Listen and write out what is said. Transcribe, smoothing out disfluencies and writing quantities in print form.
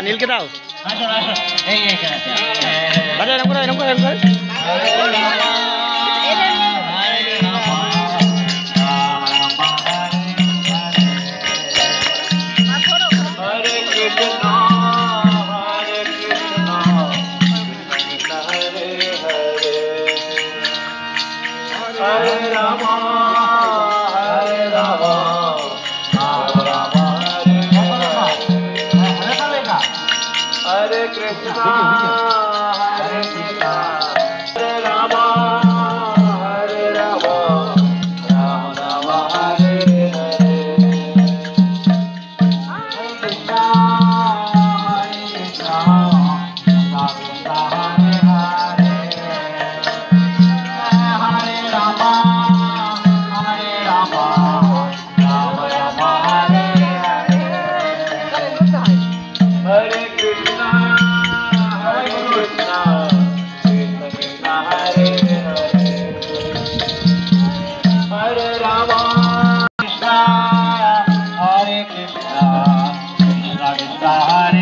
नील के दाओ बजे नमको Hare Rama, Hare Rama, Rama Rama, Hare Krishna, Hare Krishna, Hare Rama, Hare Rama, Rama Rama, Hare Hare, Hare Krishna, Hare Krishna, Krishna Krishna, Hare Hare. Hare